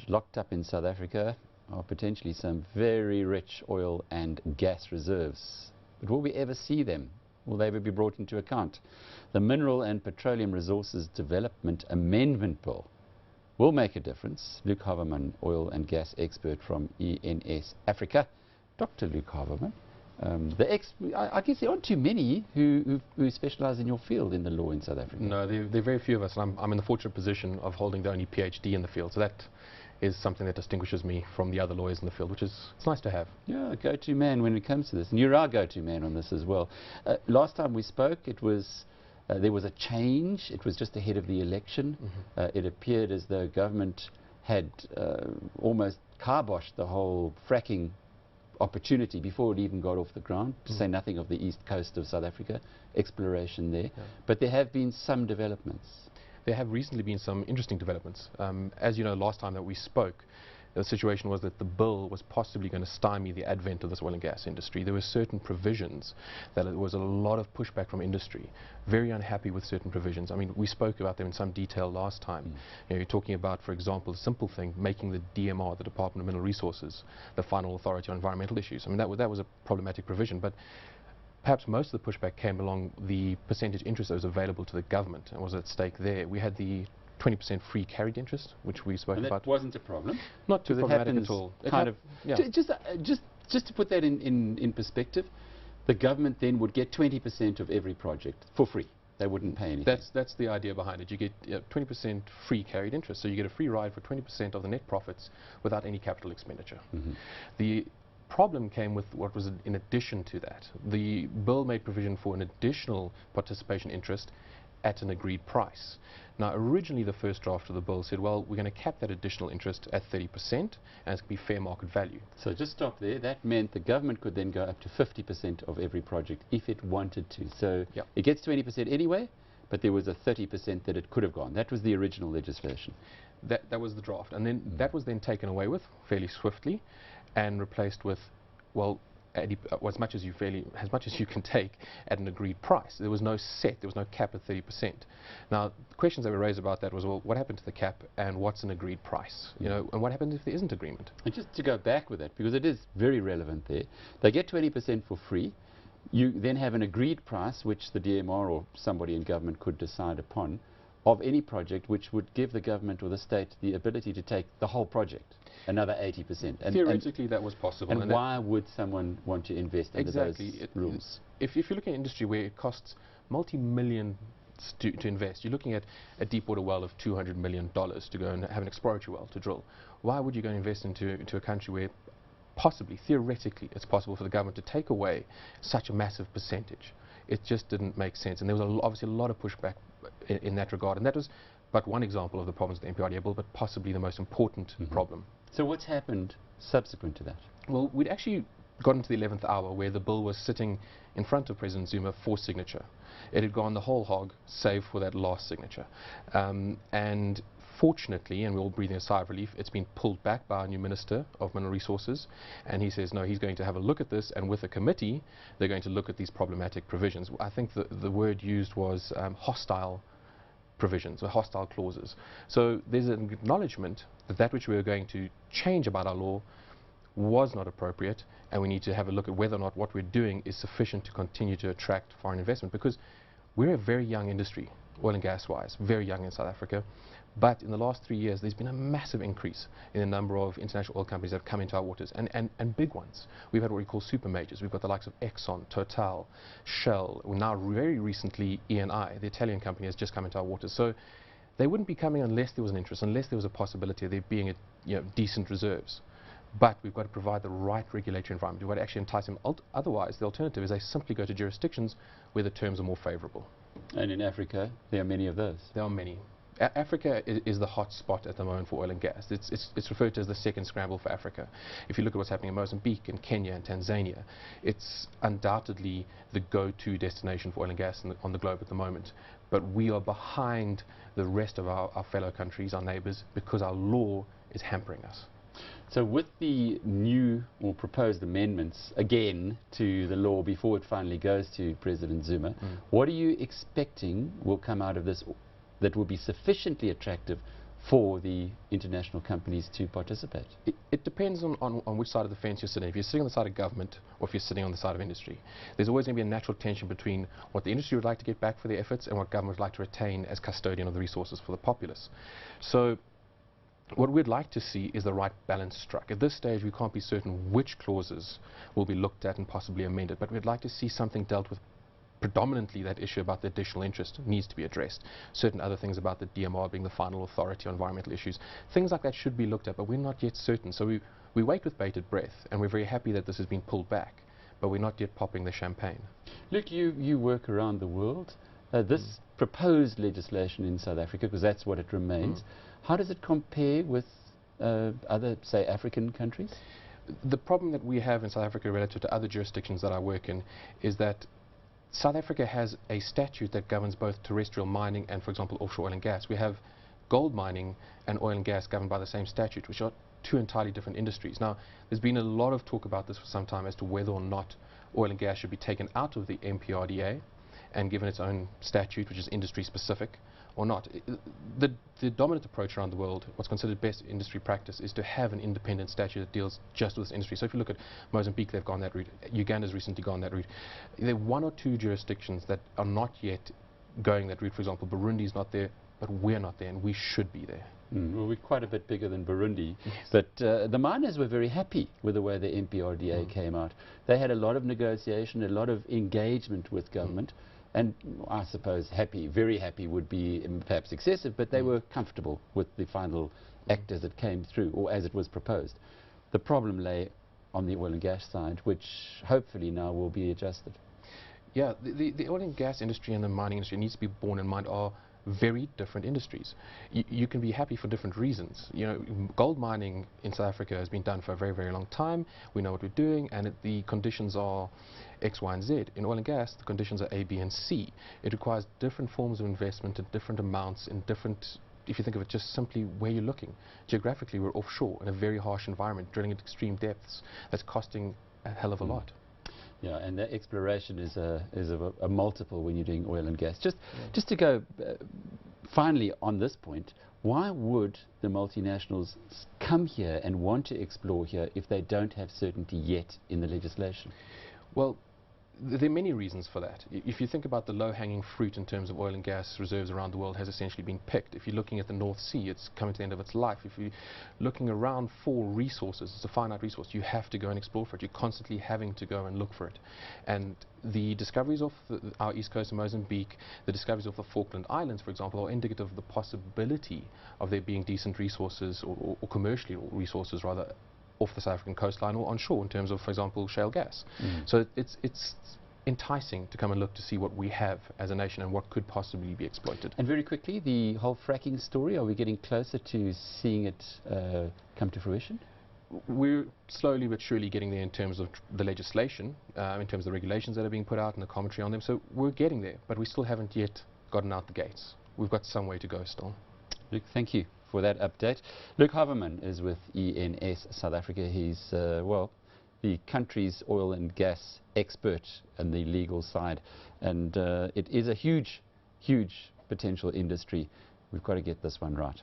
locked up in South Africa are potentially some very rich oil and gas reserves. But will we ever see them? Will they ever be brought into account? The Mineral and Petroleum Resources Development Amendment Bill will make a difference. Luke Havemann, oil and gas expert from ENSafrica. Dr. Luke Havemann. I guess there aren't too many who specialize in your field in the law in South Africa. No, there are very few of us. I'm in the fortunate position of holding the only PhD in the field. So that is something that distinguishes me from the other lawyers in the field, which is it's nice to have. Yeah, go-to man when it comes to this. And you're our go-to man on this as well. Last time we spoke, it was there was a change. It was just ahead of the election. It appeared as though government had almost kiboshed the whole fracking opportunity before it even got off the ground, to say nothing of the east coast of South Africa, exploration there. Yeah. But there have been some developments. There have recently been some interesting developments. As you know, last time that we spoke, the situation was that the bill was possibly going to stymie the advent of this oil and gas industry. There were certain provisions that there was a lot of pushback from industry, very unhappy with certain provisions. I mean, we spoke about them in some detail last time. You know, you're talking about, for example, a simple thing, making the DMR, the Department of Mineral Resources, the final authority on environmental issues. I mean, that was a problematic provision, but perhaps most of the pushback came along the percentage interest that was available to the government and was at stake there. We had the 20% free carried interest, which we spoke about. That wasn't a problem. Not too problematic at all. Kind of, yeah. Just to put that in perspective, the government then would get 20% of every project for free. They wouldn't pay anything. That's the idea behind it. You get 20% free carried interest, so you get a free ride for 20% of the net profits without any capital expenditure. The problem came with what was in addition to that. The bill made provision for an additional participation interest at an agreed price. Now, originally the first draft of the bill said, well, we're going to cap that additional interest at 30%, and it's going to be fair market value. So just stop there. That meant the government could then go up to 50% of every project if it wanted to. So it gets 20% anyway, but there was a 30% that it could have gone. That was the original legislation. That was the draft, and then that was then taken away with fairly swiftly and replaced with, well, as much as you can take at an agreed price. There was no set, there was no cap at 30%. Now, the questions that were raised about that was, well, what happened to the cap and what's an agreed price? You know, and what happens if there isn't agreement? And just to go back with that, because it is very relevant there, they get 20% for free. You then have an agreed price, which the DMR or somebody in government could decide upon, of any project, which would give the government or the state the ability to take the whole project, another 80%. Theoretically, that was possible. And why would someone want to invest under those rules? If you look at an industry where it costs multi-million to invest, you're looking at a deep water well of $200 million to go and have an exploratory well to drill. Why would you go and invest into a country where possibly, theoretically, it's possible for the government to take away such a massive percentage? It just didn't make sense, and there was obviously a lot of pushback in that regard, and that was but one example of the problems with the MPRDA bill, but possibly the most important problem. So what's happened subsequent to that? Well, we'd actually gotten to the 11th hour where the bill was sitting in front of President Zuma for signature. It had gone the whole hog, save for that last signature. And fortunately, and we're all breathing a sigh of relief, it's been pulled back by our new Minister of Mineral Resources, and he says, no, he's going to have a look at this, and with a committee, they're going to look at these problematic provisions. I think the word used was hostile provisions, or hostile clauses. So there's an acknowledgement that that which we were going to change about our law was not appropriate, and we need to have a look at whether or not what we're doing is sufficient to continue to attract foreign investment, because we're a very young industry, oil and gas-wise, very young in South Africa. But in the last 3 years, there's been a massive increase in the number of international oil companies that have come into our waters, and big ones. We've had what we call super majors. We've got the likes of Exxon, Total, Shell. Now, very recently, ENI, the Italian company, has just come into our waters. So they wouldn't be coming unless there was an interest, unless there was a possibility of there being decent reserves. But we've got to provide the right regulatory environment. We've got to actually entice them. Otherwise, the alternative is they simply go to jurisdictions where the terms are more favorable. And in Africa, there are many of those. There are many. Africa is the hot spot at the moment for oil and gas. It's referred to as the second scramble for Africa. If you look at what's happening in Mozambique and Kenya and Tanzania, it's undoubtedly the go-to destination for oil and gas on the globe at the moment. But we are behind the rest of our fellow countries, our neighbors, because our law is hampering us. So with the new or proposed amendments, again, to the law before it finally goes to President Zuma, what are you expecting will come out of this that will be sufficiently attractive for the international companies to participate? It depends on which side of the fence you're sitting. If you're sitting on the side of government or if you're sitting on the side of industry, there's always going to be a natural tension between what the industry would like to get back for their efforts and what government would like to retain as custodian of the resources for the populace. So what we'd like to see is the right balance struck. At this stage, we can't be certain which clauses will be looked at and possibly amended, but we'd like to see something dealt with. Predominantly that issue about the additional interest needs to be addressed. Certain other things about the DMR being the final authority on environmental issues, things like that should be looked at, but we're not yet certain. So we wait with bated breath, and we're very happy that this has been pulled back, but we're not yet popping the champagne. Look, you work around the world. This proposed legislation in South Africa, because that's what it remains, how does it compare with other, say, African countries? The problem that we have in South Africa relative to other jurisdictions that I work in is that South Africa has a statute that governs both terrestrial mining and, for example, offshore oil and gas. We have gold mining and oil and gas governed by the same statute, which are two entirely different industries. Now, there's been a lot of talk about this for some time as to whether or not oil and gas should be taken out of the MPRDA and given its own statute, which is industry-specific, or not. The dominant approach around the world, what's considered best industry practice, is to have an independent statute that deals just with this industry. So if you look at Mozambique, they've gone that route. Uganda's recently gone that route. There are one or two jurisdictions that are not yet going that route. For example, Burundi's not there, but we're not there, and we should be there. Well, we're quite a bit bigger than Burundi, yes. But the miners were very happy with the way the MPRDA came out. They had a lot of negotiation, a lot of engagement with government. And I suppose happy, very happy would be perhaps excessive, but they were comfortable with the final act as it came through, or as it was proposed. The problem lay on the oil and gas side, which hopefully now will be adjusted. Yeah, the oil and gas industry and the mining industry needs to be borne in mind are very different industries. You can be happy for different reasons. You know, gold mining in South Africa has been done for a very, very long time. We know what we're doing, and the conditions are X, Y, and Z. In oil and gas, the conditions are A, B, and C. It requires different forms of investment at different amounts in different, if you think of it just simply where you're looking. Geographically, we're offshore in a very harsh environment, drilling at extreme depths. That's costing a hell of a lot. Yeah, and the exploration is a multiple when you're doing oil and gas. Just to go finally on this point, why would the multinationals come here and want to explore here if they don't have certainty yet in the legislation? Well, there are many reasons for that. If you think about the low-hanging fruit in terms of oil and gas reserves around the world has essentially been picked. If you're looking at the North Sea, it's coming to the end of its life. If you're looking around for resources, it's a finite resource. You have to go and explore for it. You're constantly having to go and look for it. And the discoveries off our east coast of Mozambique, the discoveries of the Falkland Islands, for example, are indicative of the possibility of there being decent resources, or commercially resources rather, off the South African coastline or onshore in terms of, for example, shale gas. So it's enticing to come and look to see what we have as a nation and what could possibly be exploited. And very quickly, the whole fracking story, are we getting closer to seeing it come to fruition? We're slowly but surely getting there in terms of the legislation, in terms of the regulations that are being put out and the commentary on them. So we're getting there, but we still haven't yet gotten out the gates. We've got some way to go still. Luke, thank you for that update. Luke Havemann is with ENS South Africa. He's, well, the country's oil and gas expert on the legal side. And it is a huge, huge potential industry. We've got to get this one right.